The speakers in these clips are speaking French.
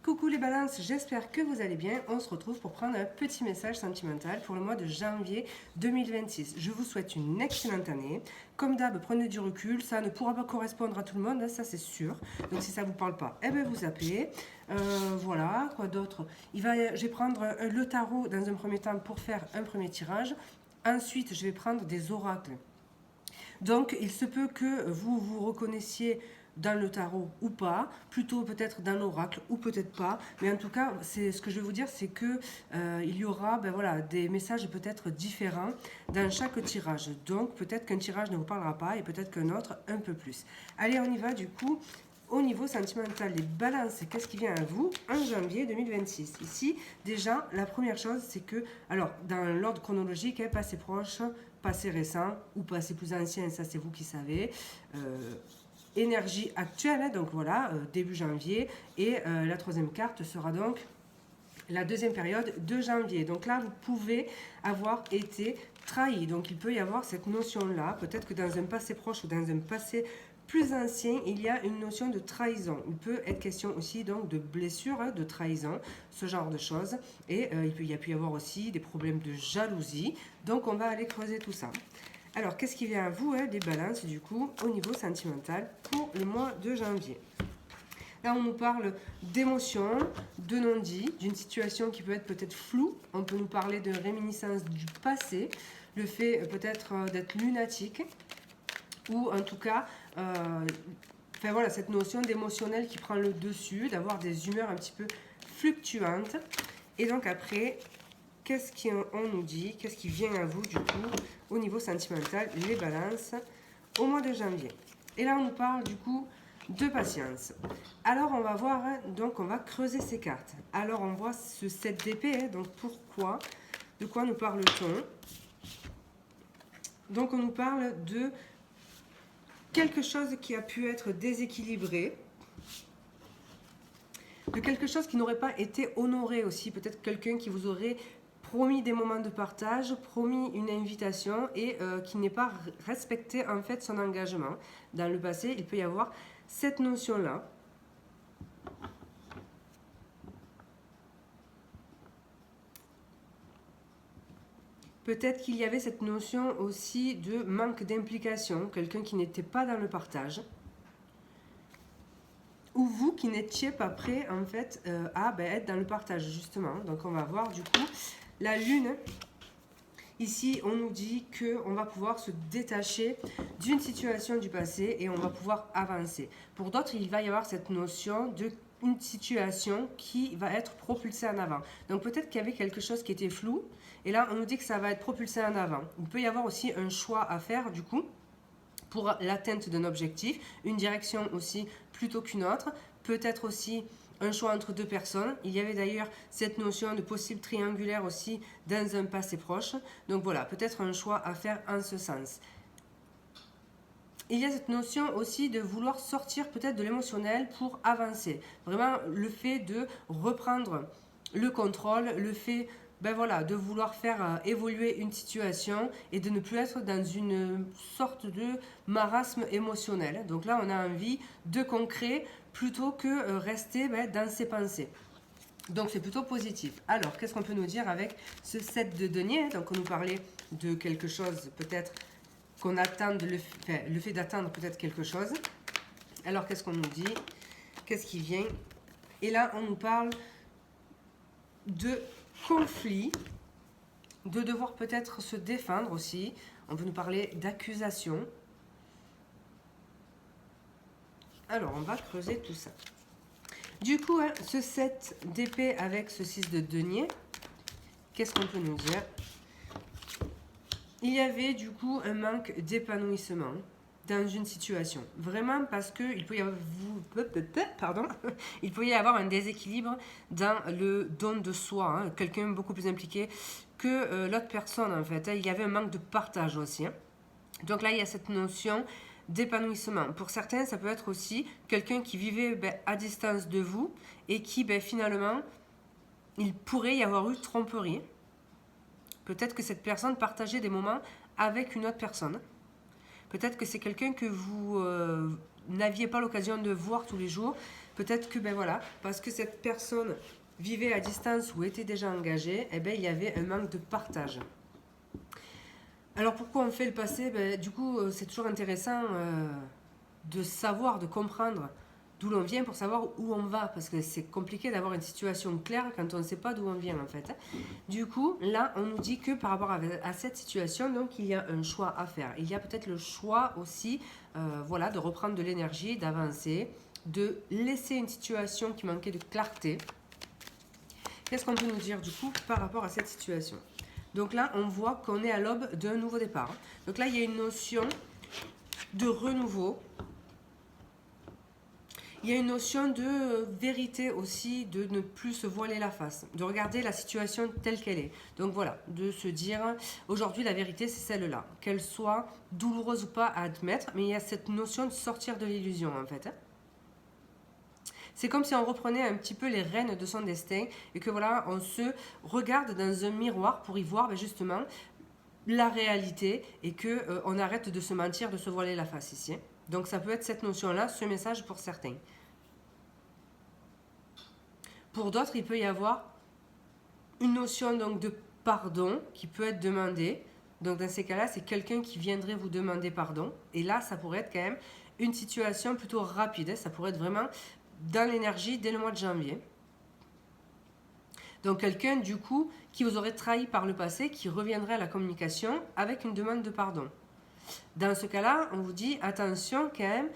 Coucou les balances, j'espère que vous allez bien. On se retrouve pour prendre un petit message sentimental pour le mois de janvier 2026. Je vous souhaite une excellente année. Comme d'hab, prenez du recul, ça ne pourra pas correspondre à tout le monde, hein, ça c'est sûr. Donc si ça ne vous parle pas, eh bien vous zappez. Voilà, quoi d'autre. Je vais prendre le tarot dans un premier temps pour faire un premier tirage. Ensuite, je vais prendre des oracles. Donc il se peut que vous vous reconnaissiez dans le tarot ou pas, plutôt peut-être dans l'oracle ou peut-être pas, mais en tout cas, c'est ce que je vais vous dire, c'est que il y aura voilà, des messages peut-être différents dans chaque tirage. Donc peut-être qu'un tirage ne vous parlera pas et peut-être qu'un autre un peu plus. Allez, on y va du coup. Au niveau sentimental, les balances, qu'est-ce qui vient à vous en janvier 2026? Ici, déjà, la première chose, c'est que, alors, dans l'ordre chronologique, passé proche, passé récent ou passé plus ancien, ça c'est vous qui savez. Énergie actuelle, donc voilà, début janvier. Et la troisième carte sera donc la deuxième période de janvier. Donc là, vous pouvez avoir été trahi. Donc il peut y avoir cette notion-là. Peut-être que dans un passé proche ou dans un passé plus ancien, il y a une notion de trahison. Il peut être question aussi donc de blessure, de trahison, ce genre de choses. Et il y a pu y avoir aussi des problèmes de jalousie. Donc on va aller creuser tout ça. Alors, qu'est-ce qui vient à vous, des balances, du coup, au niveau sentimental pour le mois de janvier? Là, on nous parle d'émotions, de non-dit, d'une situation qui peut être peut-être floue. On peut nous parler de réminiscence du passé, le fait peut-être d'être lunatique, ou en tout cas, enfin voilà, cette notion d'émotionnel qui prend le dessus, d'avoir des humeurs un petit peu fluctuantes. Et donc après, qu'est-ce qu'on nous dit? Qu'est-ce qui vient à vous, du coup, au niveau sentimental, les balances, au mois de janvier? Et là, on nous parle, du coup, de patience. Alors, on va voir, donc, on va creuser ces cartes. Alors, on voit ce 7 d'épée, donc pourquoi? De quoi nous parle-t-on? Donc, on nous parle de quelque chose qui a pu être déséquilibré, de quelque chose qui n'aurait pas été honoré aussi, peut-être quelqu'un qui vous aurait promis des moments de partage, promis une invitation et qui n'est pas respecté en fait son engagement. Dans le passé, il peut y avoir cette notion-là. Peut-être qu'il y avait cette notion aussi de manque d'implication, quelqu'un qui n'était pas dans le partage. Ou vous qui n'étiez pas prêt en fait à être dans le partage justement. Donc on va voir du coup la lune. Ici on nous dit qu'on va pouvoir se détacher d'une situation du passé et on va pouvoir avancer. Pour d'autres il va y avoir cette notion de une situation qui va être propulsée en avant. Donc peut-être qu'il y avait quelque chose qui était flou et là on nous dit que ça va être propulsé en avant. Il peut y avoir aussi un choix à faire du coup pour l'atteinte d'un objectif, une direction aussi plutôt qu'une autre, peut-être aussi un choix entre deux personnes. Il y avait d'ailleurs cette notion de possible triangulaire aussi dans un passé proche. Donc voilà, peut-être un choix à faire en ce sens. Il y a cette notion aussi de vouloir sortir peut-être de l'émotionnel pour avancer. Vraiment le fait de reprendre le contrôle, le fait voilà, de vouloir faire évoluer une situation et de ne plus être dans une sorte de marasme émotionnel. Donc là, on a envie de concret plutôt que rester dans ses pensées. Donc c'est plutôt positif. Alors, qu'est-ce qu'on peut nous dire avec ce 7 de denier? Donc on nous parlait de quelque chose peut-être qu'on attend, le fait d'attendre peut-être quelque chose. Alors qu'est-ce qu'on nous dit? Qu'est-ce qui vient? Et là, on nous parle de conflit, de devoir peut-être se défendre aussi. On peut nous parler d'accusation. Alors, on va creuser tout ça. Du coup, ce 7 d'épée avec ce 6 de denier, qu'est-ce qu'on peut nous dire? Il y avait du coup un manque d'épanouissement dans une situation. Vraiment parce qu'il peut y avoir, il peut y avoir un déséquilibre dans le don de soi. Quelqu'un beaucoup plus impliqué que l'autre personne en fait. Il y avait un manque de partage aussi. Donc là, il y a cette notion d'épanouissement. Pour certains, ça peut être aussi quelqu'un qui vivait à distance de vous et qui finalement, il pourrait y avoir eu tromperie. Peut-être que cette personne partageait des moments avec une autre personne. Peut-être que c'est quelqu'un que vous n'aviez pas l'occasion de voir tous les jours. Peut-être que, ben voilà, parce que cette personne vivait à distance ou était déjà engagée, eh ben, il y avait un manque de partage. Alors pourquoi on fait le passé? Ben, du coup, c'est toujours intéressant de savoir, de comprendre d'où l'on vient pour savoir où on va, parce que c'est compliqué d'avoir une situation claire quand on ne sait pas d'où on vient en fait. Du coup, là, on nous dit que par rapport à cette situation, donc il y a un choix à faire. Il y a peut-être le choix aussi, voilà, de reprendre de l'énergie, d'avancer, de laisser une situation qui manquait de clarté. Qu'est-ce qu'on peut nous dire du coup par rapport à cette situation? Donc là, on voit qu'on est à l'aube d'un nouveau départ. Donc là, il y a une notion de renouveau. Il y a une notion de vérité aussi, de ne plus se voiler la face, de regarder la situation telle qu'elle est. Donc voilà, de se dire, aujourd'hui la vérité c'est celle-là, qu'elle soit douloureuse ou pas à admettre, mais il y a cette notion de sortir de l'illusion en fait. C'est comme si on reprenait un petit peu les rênes de son destin et que voilà, on se regarde dans un miroir pour y voir justement la réalité et que on arrête de se mentir, de se voiler la face ici. Donc ça peut être cette notion-là, ce message pour certains. Pour d'autres, il peut y avoir une notion donc de pardon qui peut être demandée. Donc dans ces cas-là, c'est quelqu'un qui viendrait vous demander pardon. Et là, ça pourrait être quand même une situation plutôt rapide. Ça pourrait être vraiment dans l'énergie dès le mois de janvier. Donc quelqu'un du coup qui vous aurait trahi par le passé, qui reviendrait à la communication avec une demande de pardon. Dans ce cas-là, on vous dit attention quand même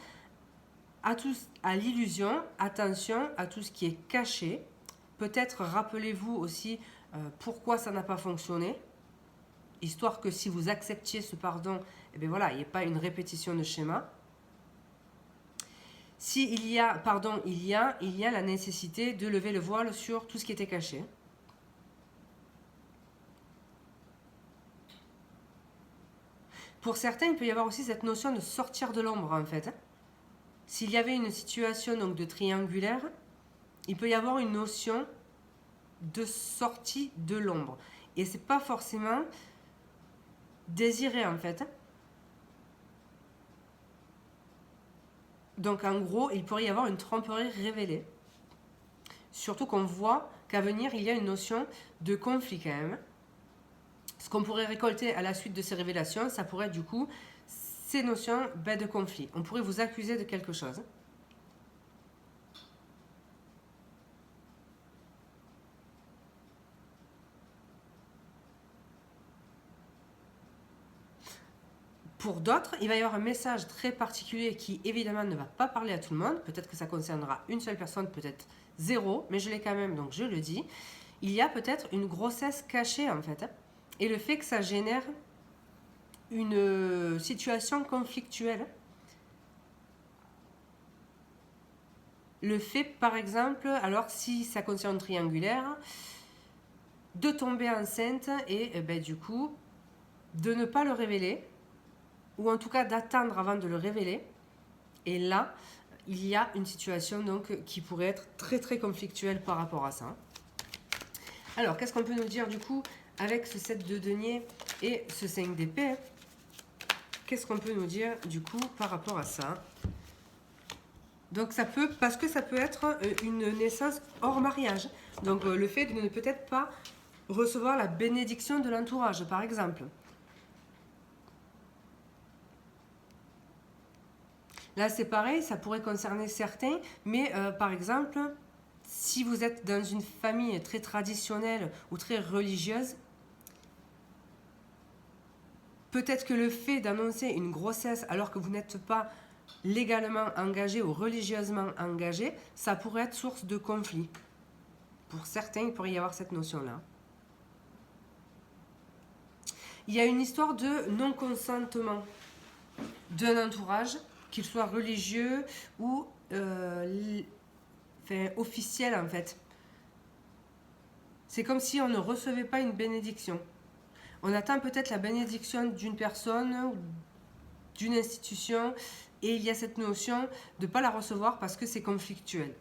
à l'illusion, attention à tout ce qui est caché. Peut-être rappelez-vous aussi pourquoi ça n'a pas fonctionné, histoire que si vous acceptiez ce pardon, eh bien voilà, il n'y ait pas une répétition de schéma. S'il y a, pardon, il y a la nécessité de lever le voile sur tout ce qui était caché. Pour certains, il peut y avoir aussi cette notion de sortir de l'ombre en fait. S'il y avait une situation donc de triangulaire, il peut y avoir une notion de sortie de l'ombre. Et c'est pas forcément désiré en fait. Donc en gros, il pourrait y avoir une tromperie révélée. Surtout qu'on voit qu'à venir, il y a une notion de conflit quand même. Ce qu'on pourrait récolter à la suite de ces révélations, ça pourrait être du coup ces notions de conflit. On pourrait vous accuser de quelque chose. Pour d'autres, il va y avoir un message très particulier qui évidemment ne va pas parler à tout le monde. Peut-être que ça concernera une seule personne, peut-être zéro, mais je l'ai quand même, donc je le dis. Il y a peut-être une grossesse cachée en fait. Et le fait que ça génère une situation conflictuelle. Le fait, par exemple, alors si ça concerne triangulaire, de tomber enceinte et du coup, de ne pas le révéler, ou en tout cas d'attendre avant de le révéler. Et là, il y a une situation donc qui pourrait être très très conflictuelle par rapport à ça. Alors, qu'est-ce qu'on peut nous dire du coup avec ce 7 de denier et ce 5 d'épée? Qu'est-ce qu'on peut nous dire du coup par rapport à ça? Donc ça peut, parce que ça peut être une naissance hors mariage. Donc le fait de ne peut-être pas recevoir la bénédiction de l'entourage, par exemple. Là, c'est pareil, ça pourrait concerner certains, mais par exemple, si vous êtes dans une famille très traditionnelle ou très religieuse, peut-être que le fait d'annoncer une grossesse alors que vous n'êtes pas légalement engagé ou religieusement engagé, ça pourrait être source de conflit. Pour certains, il pourrait y avoir cette notion-là. Il y a une histoire de non-consentement d'un entourage, qu'il soit religieux ou officiel en fait. C'est comme si on ne recevait pas une bénédiction. On attend peut-être la bénédiction d'une personne ou d'une institution et il y a cette notion de ne pas la recevoir parce que c'est conflictuel.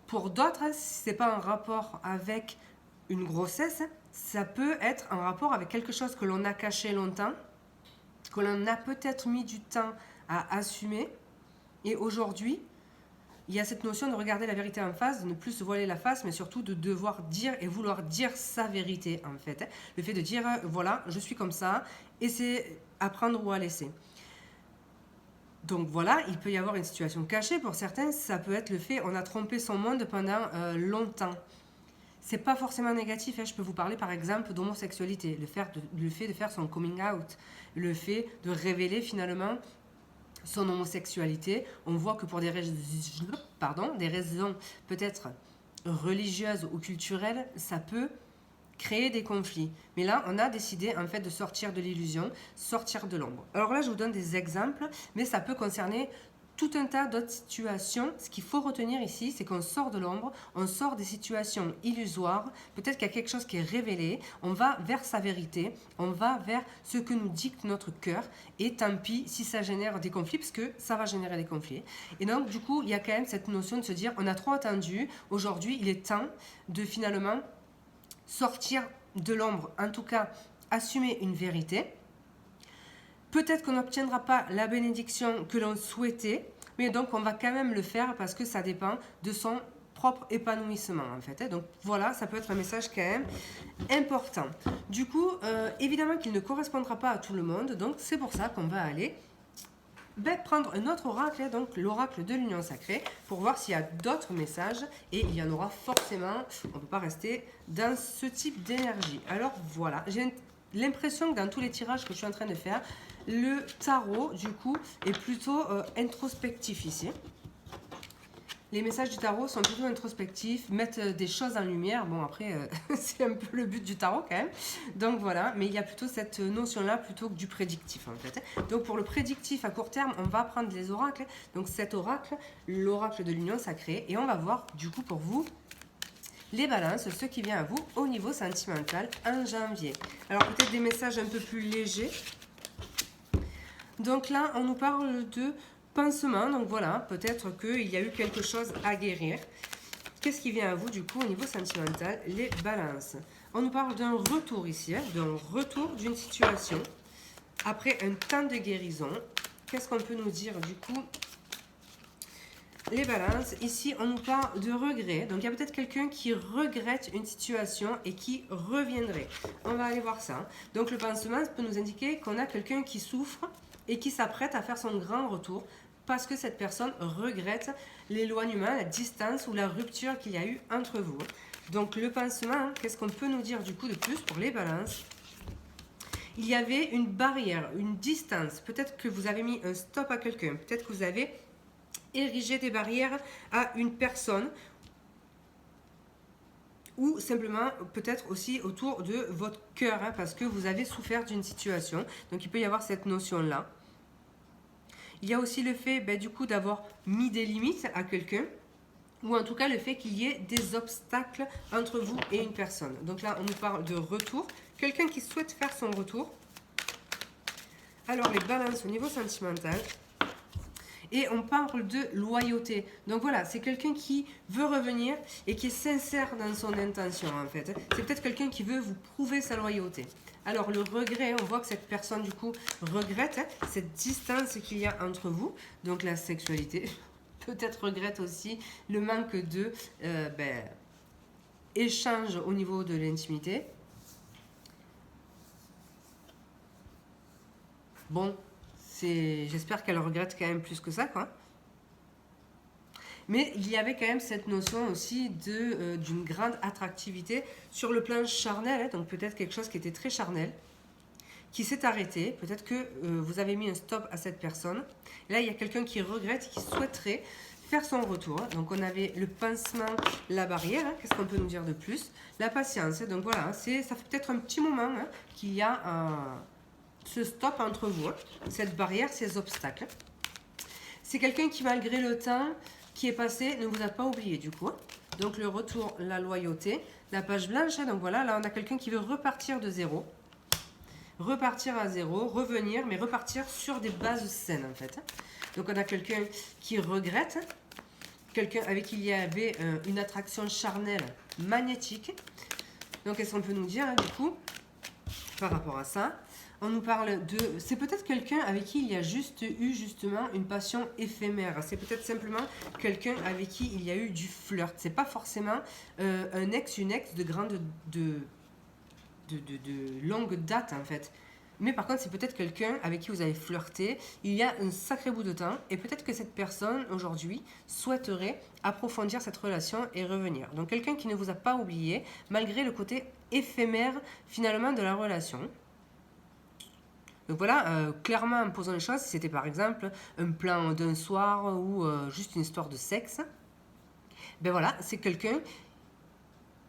Pour d'autres, si ce n'est pas en rapport avec une grossesse, Ça peut être en rapport avec quelque chose que l'on a caché longtemps, que l'on a peut-être mis du temps à assumer. Et aujourd'hui, il y a cette notion de regarder la vérité en face, de ne plus se voiler la face, mais surtout de devoir dire et vouloir dire sa vérité, en fait. Le fait de dire, voilà, je suis comme ça, et c'est à prendre ou à laisser. Donc voilà, il peut y avoir une situation cachée. Pour certains, ça peut être le fait, on a trompé son monde pendant longtemps. C'est pas forcément négatif, hein. Je peux vous parler par exemple d'homosexualité, le fait de faire son coming out, le fait de révéler finalement son homosexualité. On voit que pour des raisons peut-être religieuses ou culturelles, ça peut créer des conflits. Mais là, on a décidé en fait de sortir de l'illusion, sortir de l'ombre. Alors là, je vous donne des exemples, mais ça peut concerner tout un tas d'autres situations. Ce qu'il faut retenir ici, c'est qu'on sort de l'ombre, on sort des situations illusoires, peut-être qu'il y a quelque chose qui est révélé, on va vers sa vérité, on va vers ce que nous dicte notre cœur, et tant pis si ça génère des conflits, parce que ça va générer des conflits. Et donc, du coup, il y a quand même cette notion de se dire, on a trop attendu, aujourd'hui, il est temps de finalement sortir de l'ombre, en tout cas, assumer une vérité. Peut-être qu'on n'obtiendra pas la bénédiction que l'on souhaitait, mais donc on va quand même le faire parce que ça dépend de son propre épanouissement en fait. Donc voilà, ça peut être un message quand même important. Du coup, évidemment qu'il ne correspondra pas à tout le monde, donc c'est pour ça qu'on va aller prendre un autre oracle, donc l'oracle de l'union sacrée, pour voir s'il y a d'autres messages, et il y en aura forcément, on ne peut pas rester dans ce type d'énergie. Alors voilà, j'ai l'impression que dans tous les tirages que je suis en train de faire, le tarot, du coup, est plutôt introspectif ici. Les messages du tarot sont plutôt introspectifs, mettent des choses en lumière. Bon, après, c'est un peu le but du tarot quand même. Donc voilà, mais il y a plutôt cette notion-là plutôt que du prédictif en fait. Donc pour le prédictif à court terme, on va prendre les oracles. Donc cet oracle, l'oracle de l'union sacrée. Et on va voir du coup pour vous les balances, ce qui vient à vous au niveau sentimental en janvier. Alors peut-être des messages un peu plus légers. Donc là, on nous parle de pansement. Donc voilà, peut-être qu'il y a eu quelque chose à guérir. Qu'est-ce qui vient à vous du coup au niveau sentimental? Les balances. On nous parle d'un retour ici, hein, d'un retour d'une situation après un temps de guérison. Qu'est-ce qu'on peut nous dire du coup? Les balances, ici on nous parle de regret. Donc il y a peut-être quelqu'un qui regrette une situation et qui reviendrait. On va aller voir ça. Donc le pansement peut nous indiquer qu'on a quelqu'un qui souffre et qui s'apprête à faire son grand retour parce que cette personne regrette l'éloignement, la distance ou la rupture qu'il y a eu entre vous. Donc le pansement, qu'est-ce qu'on peut nous dire du coup de plus pour les balances? Il y avait une barrière, une distance. Peut-être que vous avez mis un stop à quelqu'un. Peut-être que vous avez érigé des barrières à une personne. Ou simplement peut-être aussi autour de votre cœur, hein, parce que vous avez souffert d'une situation. Donc il peut y avoir cette notion-là. Il y a aussi le fait du coup d'avoir mis des limites à quelqu'un, ou en tout cas le fait qu'il y ait des obstacles entre vous et une personne. Donc là on nous parle de retour, quelqu'un qui souhaite faire son retour. Alors les balances au niveau sentimental. Et on parle de loyauté. Donc voilà, c'est quelqu'un qui veut revenir et qui est sincère dans son intention en fait. C'est peut-être quelqu'un qui veut vous prouver sa loyauté. Alors le regret, on voit que cette personne du coup regrette cette distance qu'il y a entre vous. Donc la sexualité, peut-être regrette aussi le manque de échange au niveau de l'intimité. Bon, j'espère qu'elle regrette quand même plus que ça, quoi. Mais il y avait quand même cette notion aussi d'une grande attractivité sur le plan charnel, hein, donc peut-être quelque chose qui était très charnel, qui s'est arrêté. Peut-être que vous avez mis un stop à cette personne. Là, il y a quelqu'un qui regrette, qui souhaiterait faire son retour. Donc on avait le pansement, la barrière. Hein, qu'est-ce qu'on peut nous dire de plus? La patience. Hein, donc voilà, ça fait peut-être un petit moment hein, qu'il y a ce stop entre vous, hein, cette barrière, ces obstacles. C'est quelqu'un qui, malgré le temps qui est passé, ne vous a pas oublié du coup. Donc le retour, la loyauté, la page blanche. Hein, donc voilà, là on a quelqu'un qui veut repartir de zéro. Repartir à zéro, revenir, mais repartir sur des bases saines en fait. Donc on a quelqu'un qui regrette, quelqu'un avec qui il y avait une attraction charnelle magnétique. Donc, qu'est-ce qu'on peut nous dire, hein, du coup, par rapport à ça? On nous parle de... C'est peut-être quelqu'un avec qui il y a juste eu justement une passion éphémère. C'est peut-être simplement quelqu'un avec qui il y a eu du flirt. C'est pas forcément un ex, une ex de grande... de longue date, en fait. Mais par contre, c'est peut-être quelqu'un avec qui vous avez flirté il y a un sacré bout de temps. Et peut-être que cette personne, aujourd'hui, souhaiterait approfondir cette relation et revenir. Donc, quelqu'un qui ne vous a pas oublié, malgré le côté éphémère, finalement, de la relation. Donc voilà, clairement, en posant les choses, si c'était par exemple un plan d'un soir ou juste une histoire de sexe, ben voilà, c'est quelqu'un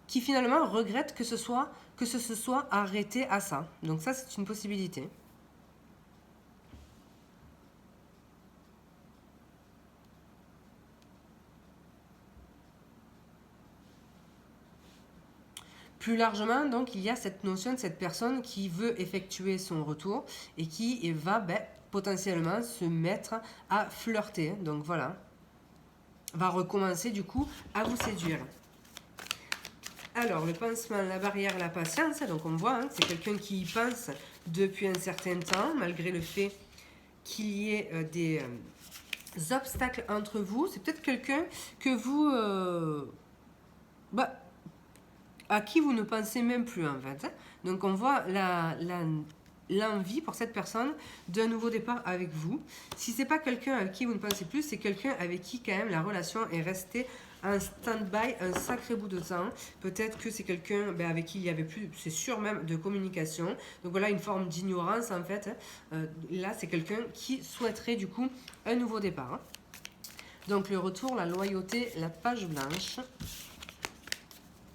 qui finalement regrette que ce se soit arrêté à ça. Donc ça, c'est une possibilité. Plus largement, donc, il y a cette notion de cette personne qui veut effectuer son retour et qui va potentiellement se mettre à flirter. Donc voilà, va recommencer du coup à vous séduire. Alors, le pansement, la barrière, la patience, donc on voit, hein, c'est quelqu'un qui y pense depuis un certain temps, malgré le fait qu'il y ait des obstacles entre vous. C'est peut-être quelqu'un que vous... à qui vous ne pensez même plus, en fait. Donc, on voit l'envie pour cette personne d'un nouveau départ avec vous. Si c'est pas quelqu'un avec qui vous ne pensez plus, c'est quelqu'un avec qui, quand même, la relation est restée un stand-by un sacré bout de temps. Peut-être que c'est quelqu'un avec qui il y avait plus, c'est sûr même, de communication. Donc voilà, une forme d'ignorance en fait. Là, c'est quelqu'un qui souhaiterait du coup un nouveau départ. Donc le retour, la loyauté, la page blanche.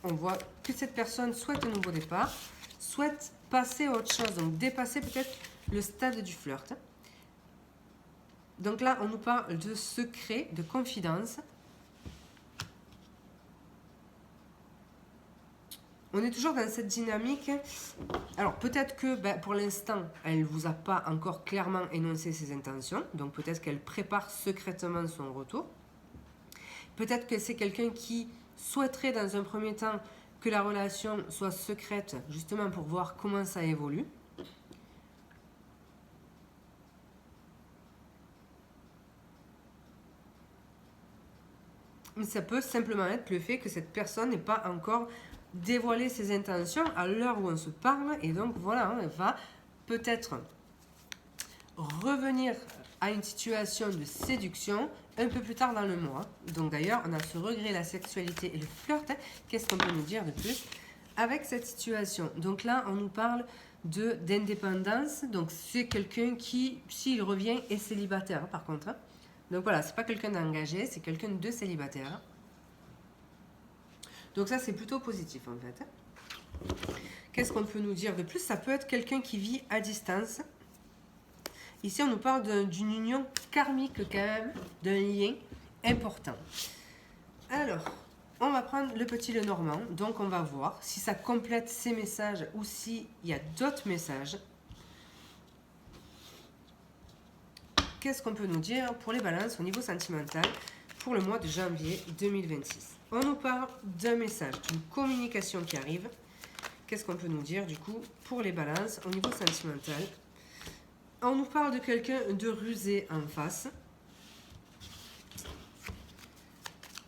On voit que cette personne souhaite un nouveau départ, souhaite passer à autre chose, donc dépasser peut-être le stade du flirt. Donc là, on nous parle de secret, de confidence. On est toujours dans cette dynamique. Alors, peut-être que pour l'instant, elle ne vous a pas encore clairement énoncé ses intentions. Donc, peut-être qu'elle prépare secrètement son retour. Peut-être que c'est quelqu'un qui souhaiterait dans un premier temps que la relation soit secrète, justement pour voir comment ça évolue. Mais ça peut simplement être le fait que cette personne n'est pas encore dévoiler ses intentions à l'heure où on se parle. Et donc voilà, elle va peut-être revenir à une situation de séduction un peu plus tard dans le mois. Donc d'ailleurs, on a ce regret, la sexualité et le flirt. Qu'est-ce qu'on peut nous dire de plus avec cette situation? Donc là, on nous parle d'indépendance. Donc c'est quelqu'un qui, s'il revient, est célibataire par contre. Donc voilà, c'est pas quelqu'un d'engagé, c'est quelqu'un de célibataire. Donc ça, c'est plutôt positif en fait. Qu'est-ce qu'on peut nous dire de plus? Ça peut être quelqu'un qui vit à distance. Ici, on nous parle d'une union karmique quand même, d'un lien important. Alors, on va prendre le petit Lenormand. Donc, on va voir si ça complète ces messages ou s'il y a d'autres messages. Qu'est-ce qu'on peut nous dire pour les balances au niveau sentimental pour le mois de janvier 2026? On nous parle d'un message, d'une communication qui arrive. Qu'est-ce qu'on peut nous dire du coup pour les balances au niveau sentimental? On nous parle de quelqu'un de rusé en face.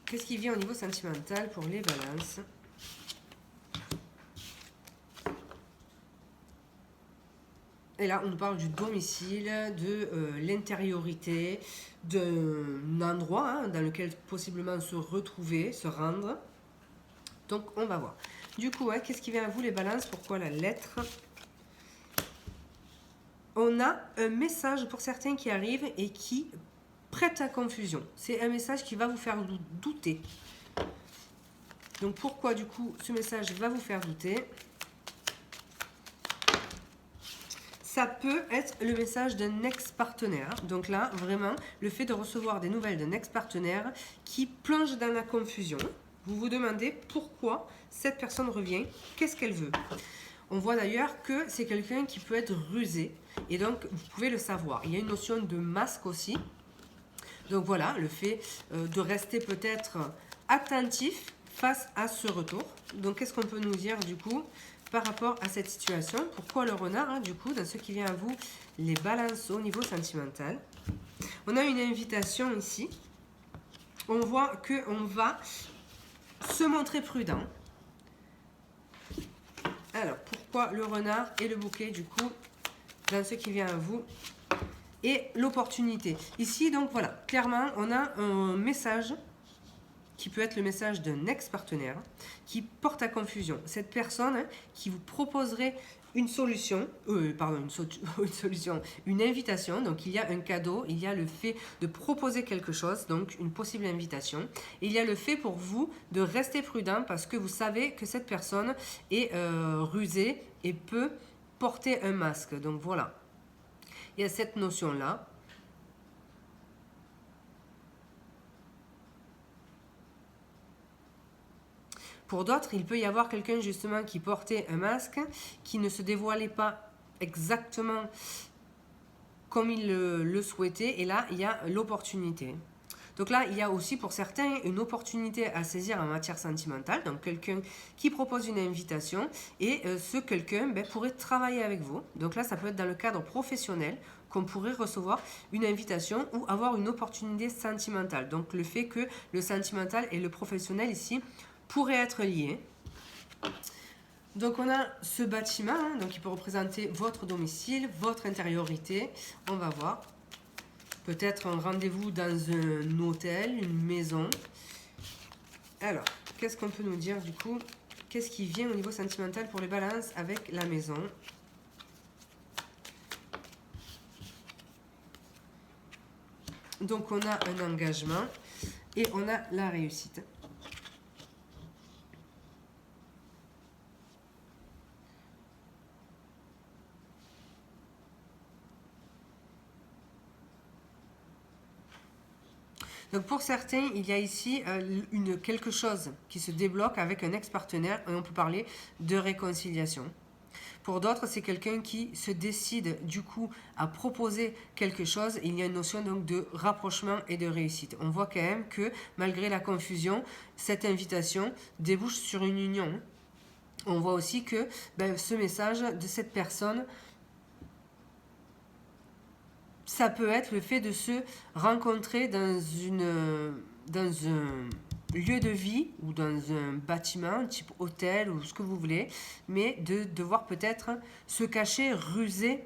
Qu'est-ce qui vient au niveau sentimental pour les balances? Et là, on nous parle du domicile, de l'intériorité, d'un endroit dans lequel possiblement se retrouver, se rendre. Donc, on va voir. Du coup, qu'est-ce qui vient à vous les balances? Pourquoi la lettre? On a un message pour certains qui arrivent et qui prête à confusion. C'est un message qui va vous faire douter. Donc, pourquoi du coup ce message va vous faire douter? Ça peut être le message d'un ex-partenaire. Donc là, vraiment, le fait de recevoir des nouvelles d'un ex-partenaire qui plonge dans la confusion. Vous vous demandez pourquoi cette personne revient, qu'est-ce qu'elle veut. On voit d'ailleurs que c'est quelqu'un qui peut être rusé. Et donc, vous pouvez le savoir. Il y a une notion de masque aussi. Donc voilà, le fait de rester peut-être attentif face à ce retour. Donc, qu'est-ce qu'on peut nous dire du coup par rapport à cette situation? Pourquoi le renard, hein, du coup, dans ce qui vient à vous, les balances au niveau sentimental? On a une invitation ici. On voit qu'on va se montrer prudent. Alors, pourquoi le renard et le bouquet, du coup, dans ce qui vient à vous? Et l'opportunité. Ici, donc, voilà, clairement, on a un message qui peut être le message d'un ex-partenaire qui porte à confusion. Cette personne, hein, qui vous proposerait une solution, une invitation. Donc, il y a un cadeau, il y a le fait de proposer quelque chose, donc une possible invitation. Et il y a le fait pour vous de rester prudent parce que vous savez que cette personne est rusée et peut porter un masque. Donc, voilà. Il y a cette notion-là. Pour d'autres, il peut y avoir quelqu'un justement qui portait un masque, qui ne se dévoilait pas exactement comme il le souhaitait. Et là, il y a l'opportunité. Donc là, il y a aussi pour certains une opportunité à saisir en matière sentimentale. Donc quelqu'un qui propose une invitation et ce quelqu'un pourrait travailler avec vous. Donc là, ça peut être dans le cadre professionnel qu'on pourrait recevoir une invitation ou avoir une opportunité sentimentale. Donc le fait que le sentimental et le professionnel ici pourraient être liés. Donc on a ce bâtiment, hein, donc il peut représenter votre domicile, votre intériorité. On va voir. Peut-être un rendez-vous dans un hôtel, une maison. Alors, qu'est-ce qu'on peut nous dire du coup? Qu'est-ce qui vient au niveau sentimental pour les balances avec la maison? Donc on a un engagement et on a la réussite. Donc pour certains, il y a ici quelque chose qui se débloque avec un ex-partenaire et on peut parler de réconciliation. Pour d'autres, c'est quelqu'un qui se décide du coup à proposer quelque chose et il y a une notion donc de rapprochement et de réussite. On voit quand même que malgré la confusion, cette invitation débouche sur une union. On voit aussi que ce message de cette personne, ça peut être le fait de se rencontrer dans un lieu de vie ou dans un bâtiment, type hôtel ou ce que vous voulez, mais de devoir peut-être se cacher, ruser,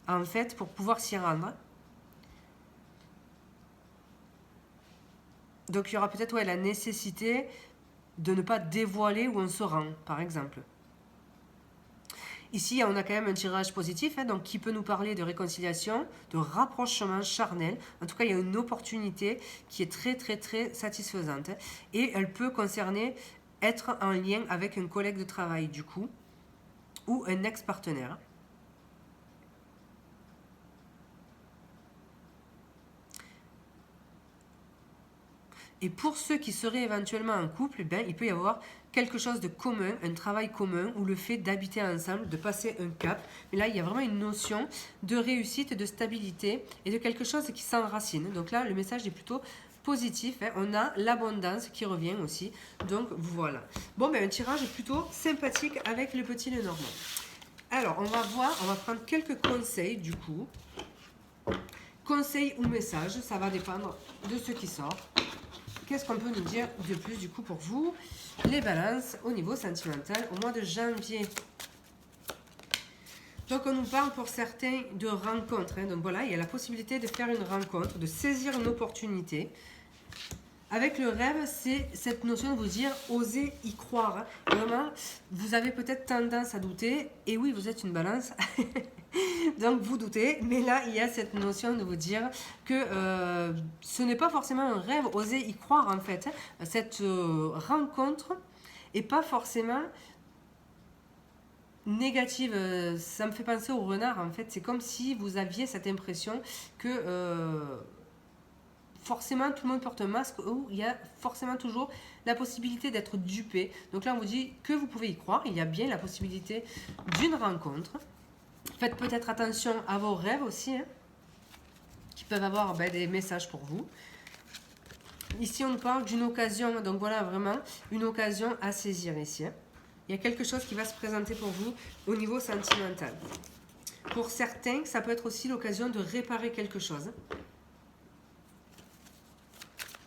en fait, pour pouvoir s'y rendre. Donc il y aura peut-être la nécessité de ne pas dévoiler où on se rend, par exemple. Ici, on a quand même un tirage positif, hein, donc qui peut nous parler de réconciliation, de rapprochement charnel. En tout cas, il y a une opportunité qui est très, très, très satisfaisante. Et elle peut concerner être en lien avec un collègue de travail, du coup, ou un ex-partenaire. Et pour ceux qui seraient éventuellement en couple, il peut y avoir quelque chose de commun, un travail commun, ou le fait d'habiter ensemble, de passer un cap. Mais là, il y a vraiment une notion de réussite, de stabilité et de quelque chose qui s'enracine. Donc là, le message est plutôt positif. Hein. On a l'abondance qui revient aussi. Donc voilà. Bon, un tirage plutôt sympathique avec le petit Lenormand. Alors, on va voir, on va prendre quelques conseils du coup. Conseils ou messages, ça va dépendre de ce qui sort. Qu'est-ce qu'on peut nous dire de plus du coup pour vous? Les balances au niveau sentimental au mois de janvier. Donc on nous parle pour certains de rencontres. Hein. Donc voilà, il y a la possibilité de faire une rencontre, de saisir une opportunité. Avec le rêve, c'est cette notion de vous dire, osez y croire. Hein. Vraiment, vous avez peut-être tendance à douter. Et oui, vous êtes une balance. Donc vous doutez, mais là il y a cette notion de vous dire que ce n'est pas forcément un rêve, osez y croire en fait. Cette rencontre n'est pas forcément négative, ça me fait penser au renard en fait, c'est comme si vous aviez cette impression que forcément tout le monde porte un masque où il y a forcément toujours la possibilité d'être dupé. Donc là on vous dit que vous pouvez y croire, il y a bien la possibilité d'une rencontre. Faites peut-être attention à vos rêves aussi, hein, qui peuvent avoir des messages pour vous. Ici, on nous parle d'une occasion. Donc voilà, vraiment, une occasion à saisir ici. Il y a quelque chose qui va se présenter pour vous au niveau sentimental. Pour certains, ça peut être aussi l'occasion de réparer quelque chose.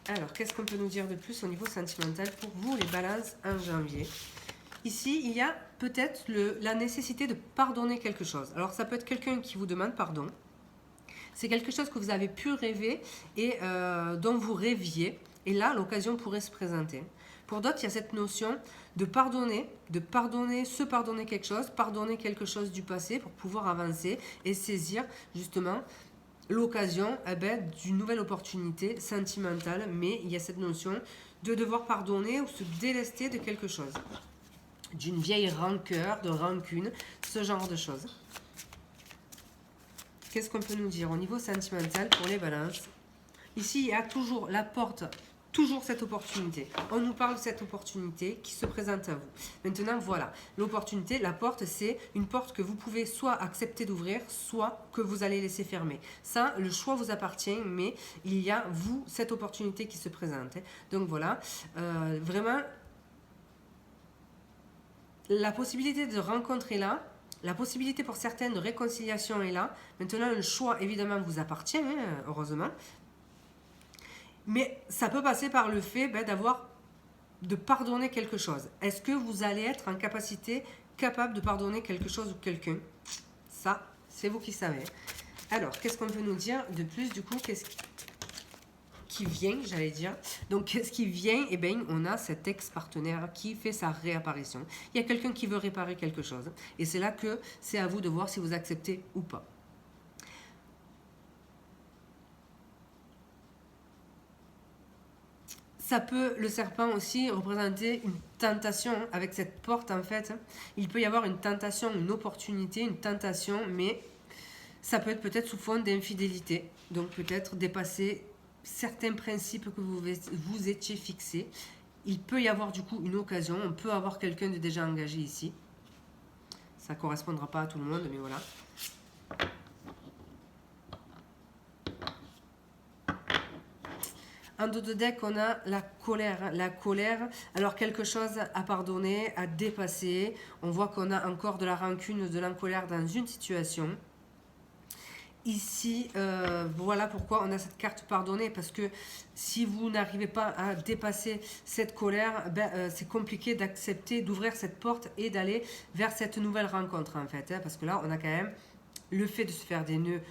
Alors, qu'est-ce qu'on peut nous dire de plus au niveau sentimental pour vous, les balances, en janvier? Ici, il y a peut-être la nécessité de pardonner quelque chose. Alors, ça peut être quelqu'un qui vous demande pardon. C'est quelque chose que vous avez pu rêver et dont vous rêviez. Et là, l'occasion pourrait se présenter. Pour d'autres, il y a cette notion de pardonner, se pardonner quelque chose du passé pour pouvoir avancer et saisir justement l'occasion d'une nouvelle opportunité sentimentale. Mais il y a cette notion de devoir pardonner ou se délester de quelque chose. D'une vieille rancœur, de rancune, ce genre de choses. Qu'est-ce qu'on peut nous dire au niveau sentimental pour les balances? Ici, il y a toujours la porte, toujours cette opportunité. On nous parle de cette opportunité qui se présente à vous. Maintenant, voilà, l'opportunité, la porte, c'est une porte que vous pouvez soit accepter d'ouvrir, soit que vous allez laisser fermer. Ça, le choix vous appartient, mais il y a, vous, cette opportunité qui se présente. Donc voilà, vraiment, la possibilité de rencontrer là, la possibilité pour certaines de réconciliation est là. Maintenant, le choix, évidemment, vous appartient, hein, heureusement. Mais ça peut passer par le fait de pardonner quelque chose. Est-ce que vous allez être en capable de pardonner quelque chose ou quelqu'un? Ça, c'est vous qui savez. Alors, qu'est-ce qu'on peut nous dire de plus, du coup? Qu'est-ce qui vient, j'allais dire. Donc, qu'est-ce qui vient? Eh bien, on a cet ex-partenaire qui fait sa réapparition. Il y a quelqu'un qui veut réparer quelque chose. Et c'est là que c'est à vous de voir si vous acceptez ou pas. Ça peut, le serpent aussi, représenter une tentation avec cette porte, en fait. Il peut y avoir une tentation, une opportunité, une tentation, mais ça peut être peut-être sous forme d'infidélité. Donc, peut-être dépasser certains principes que vous étiez fixés. Il peut y avoir du coup une occasion, on peut avoir quelqu'un de déjà engagé ici. Ça ne correspondra pas à tout le monde, mais voilà. En dos de deck, on a la colère. La colère, alors quelque chose à pardonner, à dépasser. On voit qu'on a encore de la rancune, de la colère dans une situation. Ici, voilà pourquoi on a cette carte pardonner, parce que si vous n'arrivez pas à dépasser cette colère, c'est compliqué d'accepter, d'ouvrir cette porte et d'aller vers cette nouvelle rencontre, en fait. Hein, parce que là, on a quand même le fait de se faire des nœuds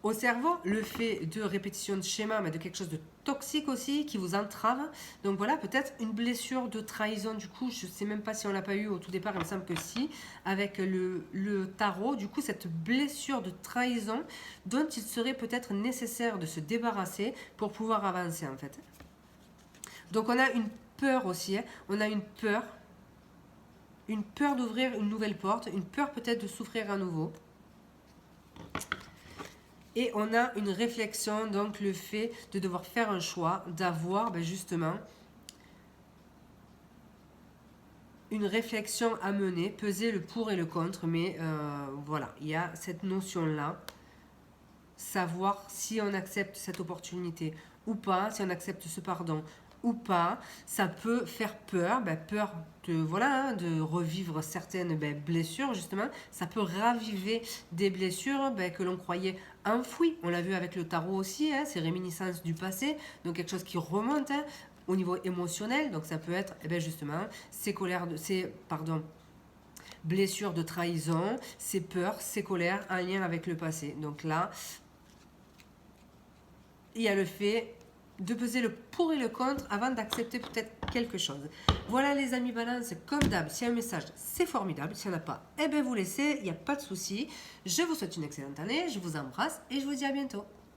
au cerveau, le fait de répétition de schéma, mais de quelque chose de toxique aussi, qui vous entrave. Donc voilà, peut-être une blessure de trahison, du coup, je ne sais même pas si on ne l'a pas eu au tout départ, il me semble que si, avec le tarot, du coup, cette blessure de trahison dont il serait peut-être nécessaire de se débarrasser pour pouvoir avancer, en fait. Donc on a une peur aussi, hein. On a une peur d'ouvrir une nouvelle porte, une peur peut-être de souffrir à nouveau. Et on a une réflexion, donc le fait de devoir faire un choix, d'avoir justement une réflexion à mener, peser le pour et le contre. Mais voilà, il y a cette notion-là. Savoir si on accepte cette opportunité ou pas, si on accepte ce pardon ou pas. Ça peut faire peur, peur de revivre certaines blessures, justement. Ça peut raviver des blessures que l'on croyait enfouies. On l'a vu avec le tarot aussi, hein, ces réminiscences du passé, donc quelque chose qui remonte au niveau émotionnel. Donc ça peut être justement ces blessures de trahison, ces peurs, ces colères en lien avec le passé. Donc là, il y a le fait de peser le pour et le contre avant d'accepter peut-être quelque chose. Voilà les amis balance, comme d'hab, s'il y a un message, c'est formidable. S'il n'y en a pas, vous laissez, il n'y a pas de souci. Je vous souhaite une excellente année, je vous embrasse et je vous dis à bientôt.